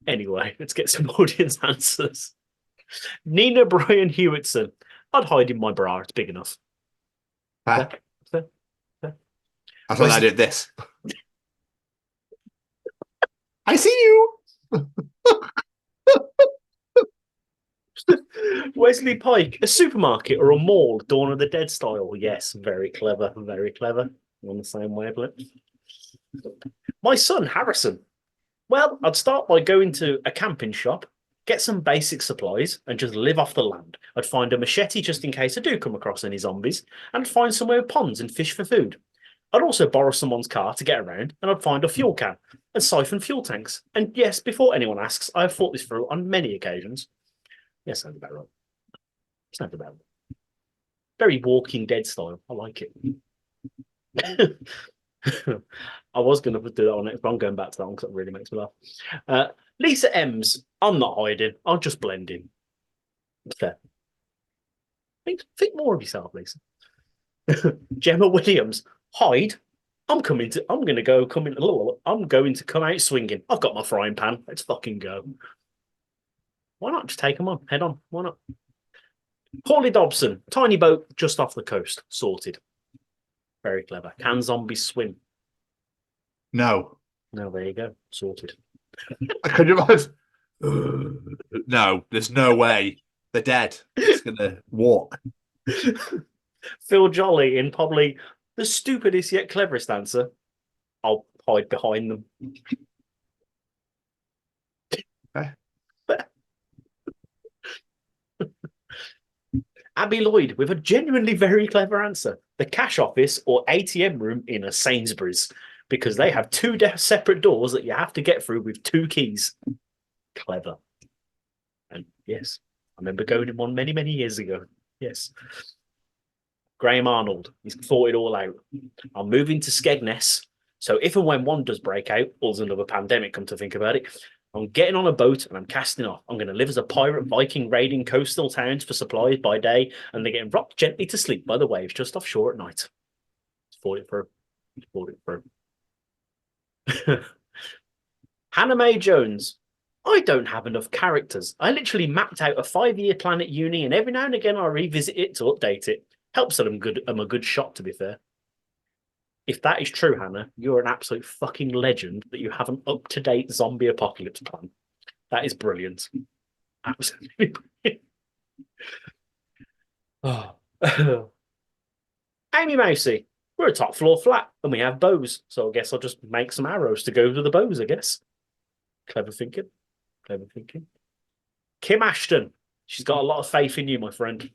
Anyway, let's get some audience answers. Nina Brian Hewitson. I'd hide in my bra, it's big enough. Fair. I thought I did this. I see you. Wesley Pike, a supermarket or a mall, Dawn of the Dead style. Yes, very clever, very clever. On the same wavelength. My son, Harrison. Well, I'd start by going to a camping shop, get some basic supplies, and just live off the land. I'd find a machete just in case I do come across any zombies, and I'd find somewhere with ponds and fish for food. I'd also borrow someone's car to get around, and I'd find a fuel can and siphon fuel tanks. And yes, before anyone asks, I have thought this through on many occasions. Yes, sounds about right. Sounds about right. Very Walking Dead style. I like it. I was going to do that on next, but I'm going back to that one because it really makes me laugh. Lisa Ems, I'm not hiding. I'll just blend in. Fair. Think more of yourself, Lisa. Gemma Williams, hide. I'm going to come out swinging. I've got my frying pan. Let's fucking go. Why not just take them on? Head on. Why not? Paulie Dobson, tiny boat just off the coast. Sorted. Very clever. Can zombies swim? No. No, there you go. Sorted. Could you imagine? No, there's no way. They're dead. It's going to walk. Phil Jolly in probably the stupidest yet cleverest answer. I'll hide behind them. Abby Lloyd with a genuinely very clever answer. The cash office or ATM room in a Sainsbury's, because they have two separate doors that you have to get through with 2 keys. Clever. And yes, I remember going in one many, many years ago. Yes. Graham Arnold, he's thought it all out. I'm moving to Skegness, so if and when one does break out, or there's another pandemic, come to think about it, I'm getting on a boat and I'm casting off. I'm going to live as a pirate Viking raiding coastal towns for supplies by day, and they're getting rocked gently to sleep by the waves just offshore at night. Thought it through. Hannah Mae Jones. I don't have enough characters. I literally mapped out a 5-year plan at uni, and every now and again I revisit it to update it. Helps that I'm a good shot, to be fair. If that is true, Hannah, you're an absolute fucking legend that you have an up-to-date zombie apocalypse plan. That is brilliant. Absolutely brilliant. Oh. Amy Mousey, we're a top floor flat and we have bows, so I guess I'll just make some arrows to go with the bows, I guess. Clever thinking. Clever thinking. Kim Ashton, she's got a lot of faith in you, my friend.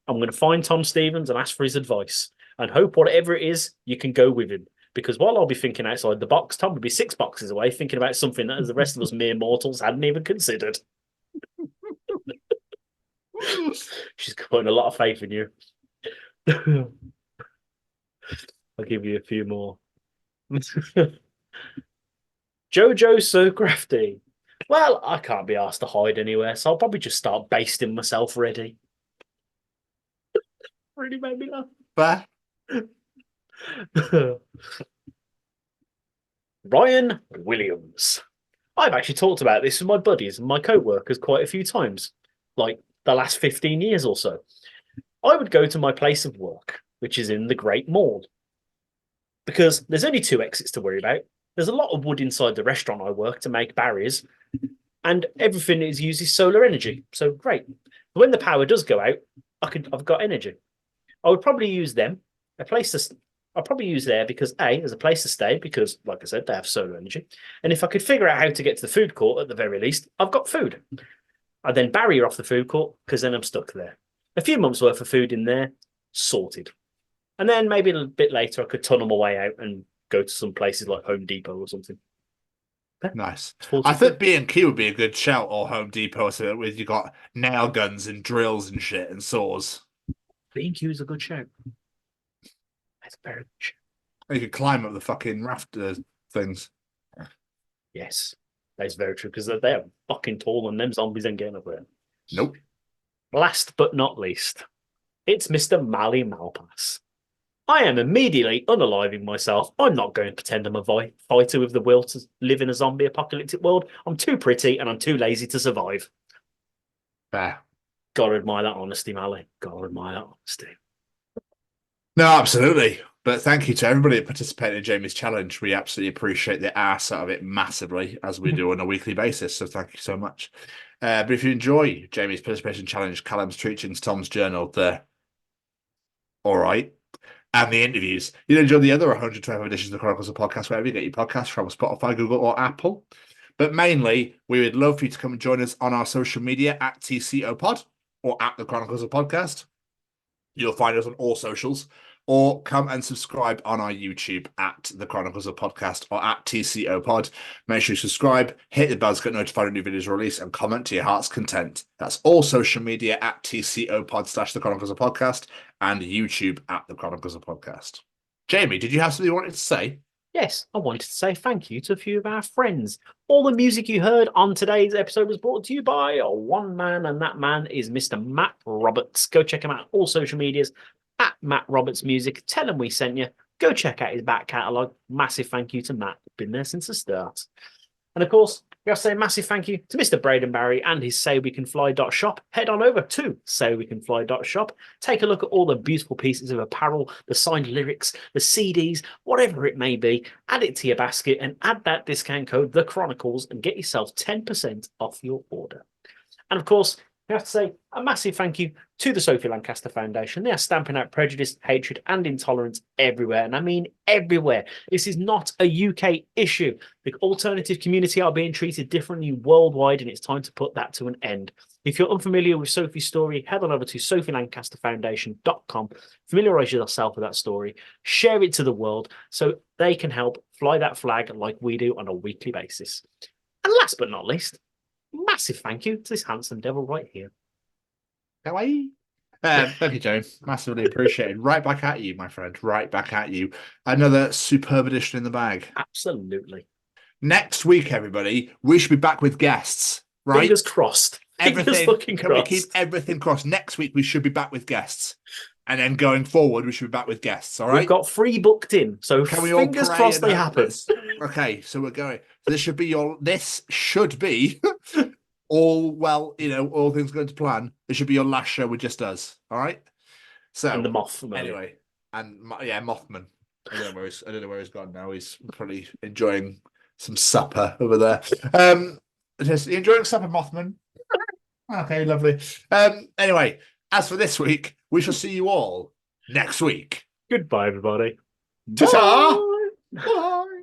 I'm going to find Tom Stevens and ask for his advice and hope whatever it is, you can go with him. Because while I'll be thinking outside the box, Tom would be 6 boxes away thinking about something that the rest of us mere mortals hadn't even considered. She's got a lot of faith in you. I'll give you a few more. Jojo's so crafty. Well, I can't be asked to hide anywhere, so I'll probably just start basting myself ready. Really made me laugh. Ryan Williams. I've actually talked about this with my buddies and my co-workers quite a few times, like the last 15 years or so. I would go to my place of work, which is in the Great Mall, because there's only 2 exits to worry about. There's a lot of wood inside the restaurant I work to make barriers, and everything is uses solar energy. So great. When the power does go out, I've got energy. I would probably use them. I'll probably use there because A, there's a place to stay because, like I said, they have solar energy. And if I could figure out how to get to the food court at the very least, I've got food. I then barrier off the food court because then I'm stuck there. A few months worth of food in there, sorted. And then maybe a bit later I could tunnel my way out and go to some places like Home Depot or something. Nice. I think B&Q would be a good shout, or Home Depot, so where you got nail guns and drills and shit and saws. B&Q is a good shout. That's very good shout. You could climb up the fucking rafter things. Yes, that's very true, because they're fucking tall and them zombies ain't getting up there. Nope. Last but not least, it's Mr. Mali Malpass. I am immediately unaliving myself. I'm not going to pretend I'm a fighter with the will to live in a zombie apocalyptic world. I'm too pretty and I'm too lazy to survive. Fair. Gotta admire that honesty, Mali. Gotta admire that honesty. No, absolutely. But thank you to everybody that participated in Jamie's challenge. We absolutely appreciate the arse out of it massively, as we do on a weekly basis. So thank you so much. But if you enjoy Jamie's participation challenge, Callum's Treachings, Tom's Journal, the all right, and the interviews, you'll enjoy the other 112 editions of the Chronicles of Podcast, wherever you get your podcasts from, Spotify, Google, or Apple. But mainly, we would love for you to come and join us on our social media at TCOPod or at the Chronicles of Podcast. You'll find us on all socials, or come and subscribe on our YouTube at the Chronicles of Podcast or at TCOPod. Make sure you subscribe, hit the bell to get notified when new videos are released, and comment to your heart's content. That's all social media at TCOPod / the Chronicles of Podcast and YouTube at the Chronicles of Podcast. Jamie, did you have something you wanted to say? Yes, I wanted to say thank you to a few of our friends. All the music you heard on today's episode was brought to you by one man, and that man is Mr. Matt Roberts. Go check him out on all social medias at Matt Roberts Music. Tell him we sent you. Go check out his back catalogue. Massive thank you to Matt. Been there since the start. And of course, we have to say a massive thank you to Mr. Braden Barry and his SayWeCanFly.shop. Head on over to SayWeCanFly.shop. Take a look at all the beautiful pieces of apparel, the signed lyrics, the CDs, whatever it may be. Add it to your basket and add that discount code, The Chronicles, and get yourself 10% off your order. And of course, we have to say a massive thank you to the Sophie Lancaster Foundation. They are stamping out prejudice, hatred, and intolerance everywhere. And I mean everywhere. This is not a UK issue. The alternative community are being treated differently worldwide, and it's time to put that to an end. If you're unfamiliar with Sophie's story, head on over to sophielancasterfoundation.com. Familiarise yourself with that story. Share it to the world so they can help fly that flag like we do on a weekly basis. And last but not least, massive thank you to this handsome devil right here. Kawaii. Thank you, James. Massively appreciated. Right back at you, my friend. Right back at you. Another superb edition in the bag. Absolutely. Next week, everybody, we should be back with guests. Right? Fingers crossed. Everything. Can we keep everything crossed? Next week, we should be back with guests. And then going forward, we should be back with guests. All right. We've got 3 booked in, so can we fingers crossed they happen. Okay, so we're going. So this should be all well, all things going to plan. This should be your last show with just us. All right. So and the Mothman. Anyway, and yeah, Mothman. I don't know where he's gone now. He's probably enjoying some supper over there. Just enjoying supper, Mothman. Okay, lovely. Anyway, as for this week, we shall see you all next week. Goodbye, everybody. Ta-ta! Bye.